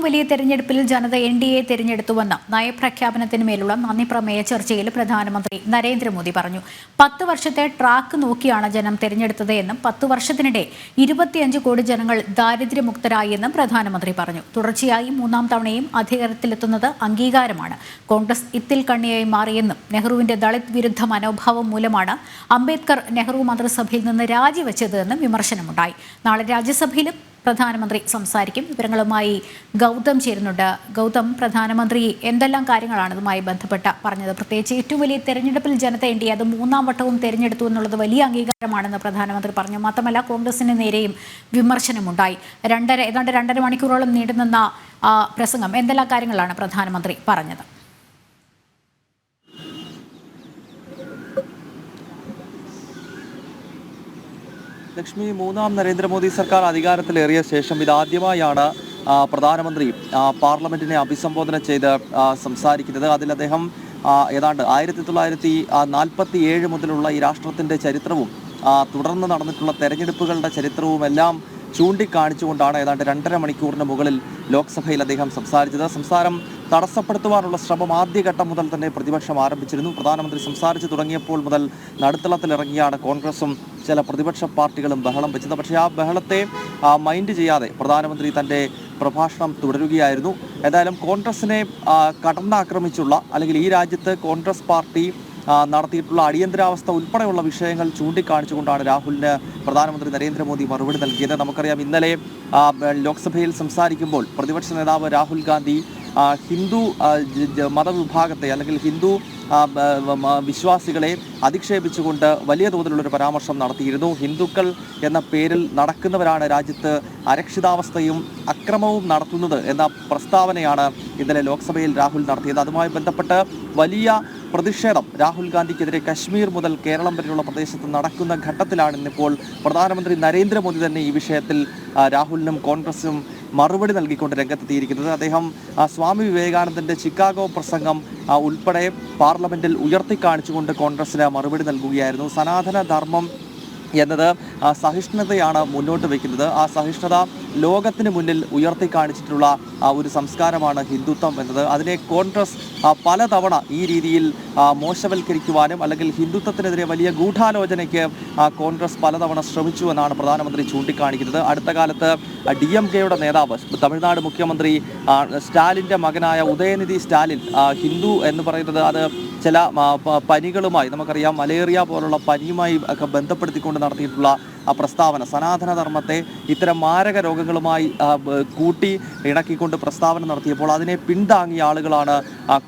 വലിയ തെരഞ്ഞെടുപ്പിൽ ജനത എൻഡിഎ തെരഞ്ഞെടുത്തുവെന്ന് നയപ്രഖ്യാപനത്തിനുമേലുള്ള നന്ദിപ്രമേയ ചർച്ചയിൽ പ്രധാനമന്ത്രി നരേന്ദ്രമോദി പറഞ്ഞു. 10 വർഷത്തെ ട്രാക്ക് നോക്കിയാണ് ജനം തെരഞ്ഞെടുത്തത് എന്നും 10 വർഷത്തിനിടെ 25 കോടി ജനങ്ങൾ ദാരിദ്ര്യമുക്തരായി എന്നും പ്രധാനമന്ത്രി പറഞ്ഞു. തുടർച്ചയായി 3-ാം തവണയും അധികാരത്തിലെത്തുന്നത് അംഗീകാരമാണ്. കോൺഗ്രസ് ഇത്തിൽ കണ്ണിയായി മാറിയെന്നും നെഹ്റുവിന്റെ ദളിത് വിരുദ്ധ മനോഭാവം മൂലമാണ് അംബേദ്കർ നെഹ്റു മന്ത്രിസഭയിൽ നിന്ന് രാജിവെച്ചത് എന്നും വിമർശനമുണ്ടായി. നാളെ രാജ്യസഭയിലും പ്രധാനമന്ത്രി സംസാരിക്കും. വിവരങ്ങളുമായി ഗൗതം ചേരുന്നുണ്ട്. ഗൗതം, പ്രധാനമന്ത്രി എന്തെല്ലാം കാര്യങ്ങളാണ് ഇതുമായി ബന്ധപ്പെട്ട് പറഞ്ഞത്? പ്രത്യേകിച്ച് ഏറ്റവും വലിയ തെരഞ്ഞെടുപ്പിൽ ജനത എൻഡിഎ അത് 3-ാം വട്ടവും തെരഞ്ഞെടുത്തു എന്നുള്ളത് വലിയ അംഗീകാരമാണെന്ന് പ്രധാനമന്ത്രി പറഞ്ഞു. മാത്രമല്ല, കോൺഗ്രസിന് നേരെയും വിമർശനമുണ്ടായി. ഏതാണ്ട് 2.5 മണിക്കൂറോളം നീണ്ടുനിന്ന പ്രസംഗം, എന്തെല്ലാം കാര്യങ്ങളാണ് പ്രധാനമന്ത്രി പറഞ്ഞത്? ലക്ഷ്മി, 3-ാം നരേന്ദ്രമോദി സർക്കാർ അധികാരത്തിലേറിയ ശേഷം ഇതാദ്യമായാണ് പ്രധാനമന്ത്രി പാർലമെന്റിനെ അഭിസംബോധന ചെയ്ത് സംസാരിക്കുന്നത്. അതിൽ അദ്ദേഹം ഏതാണ്ട് 1947 മുതലുള്ള ഈ രാഷ്ട്രത്തിന്റെ ചരിത്രവും തുടർന്ന് നടന്നിട്ടുള്ള തെരഞ്ഞെടുപ്പുകളുടെ ചരിത്രവും എല്ലാം ചൂണ്ടിക്കാണിച്ചുകൊണ്ടാണ് ഏതാണ്ട് 2.5 മണിക്കൂറിന് മുകളിൽ ലോക്സഭയിൽ അദ്ദേഹം സംസാരിച്ചത്. സംസാരം തടസ്സപ്പെടുത്തുവാനുള്ള ശ്രമം ആദ്യഘട്ടം മുതൽ തന്നെ പ്രതിപക്ഷം ആരംഭിച്ചിരുന്നു. പ്രധാനമന്ത്രി സംസാരിച്ചു തുടങ്ങിയപ്പോൾ മുതൽ നടുത്തളത്തിലിറങ്ങിയാണ് കോൺഗ്രസും ചില പ്രതിപക്ഷ പാർട്ടികളും ബഹളം വെച്ചത്. പക്ഷേ ആ ബഹളത്തെ മൈൻഡ് ചെയ്യാതെ പ്രധാനമന്ത്രി തൻ്റെ പ്രഭാഷണം തുടരുകയായിരുന്നു. ഏതായാലും കോൺഗ്രസിനെ കടന്നാക്രമിച്ചുള്ള അല്ലെങ്കിൽ ഈ രാജ്യത്ത് കോൺഗ്രസ് പാർട്ടി നടത്തിയിട്ടുള്ള അടിയന്തരാവസ്ഥ ഉൾപ്പെടെയുള്ള വിഷയങ്ങൾ ചൂണ്ടിക്കാണിച്ചുകൊണ്ടാണ് രാഹുലിന് പ്രധാനമന്ത്രി നരേന്ദ്രമോദി മറുപടി നൽകിയത്. നമുക്കറിയാം, ഇന്നലെ ലോക്സഭയിൽ സംസാരിക്കുമ്പോൾ പ്രതിപക്ഷ നേതാവ് രാഹുൽ ഗാന്ധി ഹിന്ദു മതവിഭാഗത്തെ അല്ലെങ്കിൽ ഹിന്ദു വിശ്വാസികളെ അധിക്ഷേപിച്ചുകൊണ്ട് വലിയ തോതിലുള്ളൊരു പരാമർശം നടത്തിയിരുന്നു. ഹിന്ദുക്കൾ എന്ന പേരിൽ നടക്കുന്നവരാണ് രാജ്യത്ത് അരക്ഷിതാവസ്ഥയും അക്രമവും നടത്തുന്നത് എന്ന പ്രസ്താവനയാണ് ഇന്നലെ ലോക്സഭയിൽ രാഹുൽ നടത്തിയത്. അതുമായി ബന്ധപ്പെട്ട് വലിയ പ്രതിഷേധം രാഹുൽ ഗാന്ധിക്കെതിരെ കശ്മീർ മുതൽ കേരളം വരെയുള്ള പ്രദേശത്ത് നടക്കുന്ന ഘട്ടത്തിലാണ് ഇന്നിപ്പോൾ പ്രധാനമന്ത്രി നരേന്ദ്രമോദി തന്നെ ഈ വിഷയത്തിൽ രാഹുലിനും കോൺഗ്രസിനും മറുപടി നൽകിക്കൊണ്ട് രംഗത്തെത്തിയിരിക്കുന്നത്. അദ്ദേഹം സ്വാമി വിവേകാനന്ദന്റെ ചിക്കാഗോ പ്രസംഗം ഉൾപ്പെടെ പാർലമെന്റിൽ ഉയർത്തിക്കാണിച്ചുകൊണ്ട് കോൺഗ്രസിന് മറുപടി നൽകുകയായിരുന്നു. സനാതന ധർമ്മം എന്നത് സഹിഷ്ണുതയാണ് മുന്നോട്ട് വയ്ക്കുന്നത്. ആ സഹിഷ്ണുത ലോകത്തിന് മുന്നിൽ ഉയർത്തിക്കാണിച്ചിട്ടുള്ള ഒരു സംസ്കാരമാണ് ഹിന്ദുത്വം എന്നത്. അതിനെ കോൺഗ്രസ് പലതവണ ഈ രീതിയിൽ മോശവൽക്കരിക്കുവാനും അല്ലെങ്കിൽ ഹിന്ദുത്വത്തിനെതിരെ വലിയ ഗൂഢാലോചനയ്ക്ക് കോൺഗ്രസ് പലതവണ ശ്രമിച്ചു എന്നാണ് പ്രധാനമന്ത്രി ചൂണ്ടിക്കാണിക്കുന്നത്. അടുത്ത കാലത്ത് DMKയുടെ നേതാവ് തമിഴ്നാട് മുഖ്യമന്ത്രി സ്റ്റാലിൻ്റെ മകനായ ഉദയനിധി സ്റ്റാലിൻ ഹിന്ദു എന്ന് പറയുന്നത് അത് ചില പനികളുമായി, നമുക്കറിയാം മലേറിയ പോലുള്ള പനിയുമായി ഒക്കെ ബന്ധപ്പെടുത്തിക്കൊണ്ട് നടത്തിയിട്ടുള്ള പ്രസ്താവന, സനാതനധർമ്മത്തെ ഇത്തരം മാരക രോഗങ്ങളുമായി കൂട്ടി ഇണക്കിക്കൊണ്ട് പ്രസ്താവന നടത്തിയപ്പോൾ അതിനെ പിന്താങ്ങിയ ആളുകളാണ്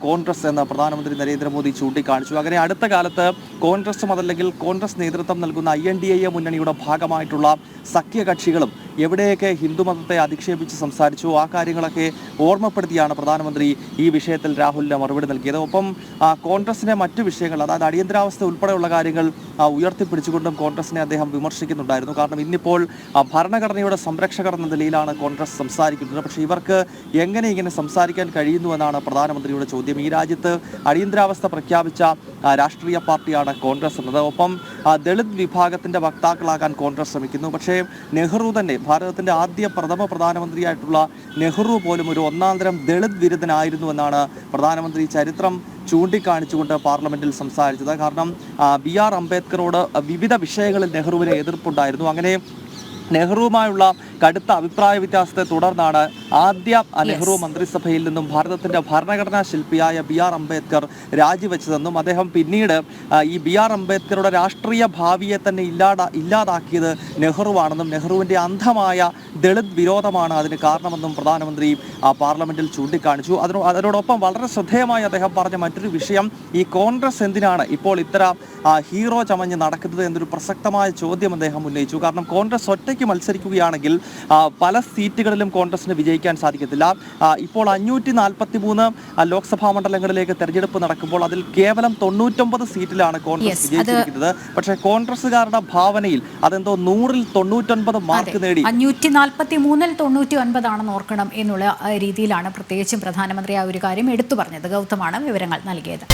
കോൺഗ്രസ് എന്ന് പ്രധാനമന്ത്രി നരേന്ദ്രമോദി ചൂണ്ടിക്കാണിച്ചു. അങ്ങനെ അടുത്ത കാലത്ത് കോൺഗ്രസും അതല്ലെങ്കിൽ കോൺഗ്രസ് നേതൃത്വം നൽകുന്ന INDA മുന്നണിയുടെ ഭാഗമായിട്ടുള്ള സഖ്യകക്ഷികളും എവിടെയൊക്കെ ഹിന്ദുമതത്തെ അധിക്ഷേപിച്ച് സംസാരിച്ചു ആ കാര്യങ്ങളൊക്കെ ഓർമ്മപ്പെടുത്തിയാണ് പ്രധാനമന്ത്രി ഈ വിഷയത്തിൽ രാഹുലിന് മറുപടി നൽകിയത്. ഒപ്പം കോൺഗ്രസിനെ മറ്റു വിഷയങ്ങൾ, അതായത് അടിയന്തരാവസ്ഥ ഉൾപ്പെടെയുള്ള കാര്യങ്ങൾ ഉയർത്തിപ്പിടിച്ചുകൊണ്ടും കോൺഗ്രസിനെ അദ്ദേഹം വിമർശിക്കുന്നുണ്ടായിരുന്നു. കാരണം ഇന്നിപ്പോൾ ഭരണഘടനയുടെ സംരക്ഷകർ എന്ന നിലയിലാണ് കോൺഗ്രസ് സംസാരിക്കുന്നത്. പക്ഷേ ഇവർക്ക് എങ്ങനെ ഇങ്ങനെ സംസാരിക്കാൻ കഴിയുന്നുവെന്നാണ് പ്രധാനമന്ത്രിയുടെ ചോദ്യം. ഈ രാജ്യത്ത് അടിയന്തരാവസ്ഥ പ്രഖ്യാപിച്ച രാഷ്ട്രീയ പാർട്ടിയാണ് കോൺഗ്രസ് എന്നത്. ഒപ്പം ദളിത് വിഭാഗത്തിൻ്റെ വക്താക്കളാകാൻ കോൺഗ്രസ് ശ്രമിക്കുന്നു. പക്ഷേ നെഹ്റു തന്നെ, ഭാരതത്തിൻ്റെ ആദ്യ പ്രധാനമന്ത്രിയായിട്ടുള്ള നെഹ്റു പോലും ഒരു ഒന്നാന്തരം ദളിത് വിരുദ്ധനായിരുന്നു എന്നാണ് പ്രധാനമന്ത്രി ചരിത്രം ചൂണ്ടിക്കാണിച്ചുകൊണ്ട് പാർലമെന്റിൽ സംസാരിച്ചത്. കാരണം BR അംബേദ്കറോട് വിവിധ വിഷയങ്ങളിൽ നെഹ്റുവിന് എതിർപ്പുണ്ടായിരുന്നു. അങ്ങനെ നെഹ്റുവുമായുള്ള കടുത്ത അഭിപ്രായ വ്യത്യാസത്തെ തുടർന്നാണ് ആദ്യ നെഹ്റു മന്ത്രിസഭയിൽ നിന്നും ഭാരതത്തിന്റെ ഭരണഘടനാ ശില്പിയായ BR അംബേദ്കർ രാജിവെച്ചതെന്നും അദ്ദേഹം പിന്നീട് ഈ BR അംബേദ്കറുടെ രാഷ്ട്രീയ ഭാവിയെ തന്നെ ഇല്ലാതാക്കിയത് നെഹ്റുവാണെന്നും നെഹ്റുവിന്റെ അന്ധമായ ദളിത് വിരോധമാണ് അതിന് കാരണമെന്നും പ്രധാനമന്ത്രി പാർലമെന്റിൽ ചൂണ്ടിക്കാണിച്ചു. അതിനോടൊപ്പം വളരെ ശ്രദ്ധേയമായി അദ്ദേഹം പറഞ്ഞ മറ്റൊരു വിഷയം, ഈ കോൺഗ്രസ് എന്തിനാണ് ഇപ്പോൾ ഇത്തരം ഹീറോ ചമഞ്ഞ് നടക്കുന്നത് എന്നൊരു പ്രസക്തമായ ചോദ്യം അദ്ദേഹം ഉന്നയിച്ചു. കാരണം കോൺഗ്രസ് ഒറ്റയ്ക്ക് മത്സരിക്കുകയാണെങ്കിൽ പല സീറ്റുകളിലും കോൺഗ്രസിന് വിജയിക്കാൻ സാധിക്കത്തില്ല. ഇപ്പോൾ 543 ലോക്സഭാ മണ്ഡലങ്ങളിലേക്ക് തെരഞ്ഞെടുപ്പ് നടക്കുമ്പോൾ അതിൽ കേവലം 99 സീറ്റിലാണ് കോൺഗ്രസ് വിജയിച്ചിരിക്കുന്നത്. പക്ഷേ കോൺഗ്രസുകാരുടെ ഭാവനയിൽ അതെന്തോ 100-ൽ 99 മാർക്ക് നേടി 543-ൽ 99 ആണെന്ന് ഓർക്കണം എന്നുള്ള രീതിയിലാണ് പ്രത്യേകിച്ചും പ്രധാനമന്ത്രി ആ ഒരു കാര്യം എടുത്തു പറഞ്ഞത്. ഗൗതമാണ് വിവരങ്ങൾ നൽകിയത്.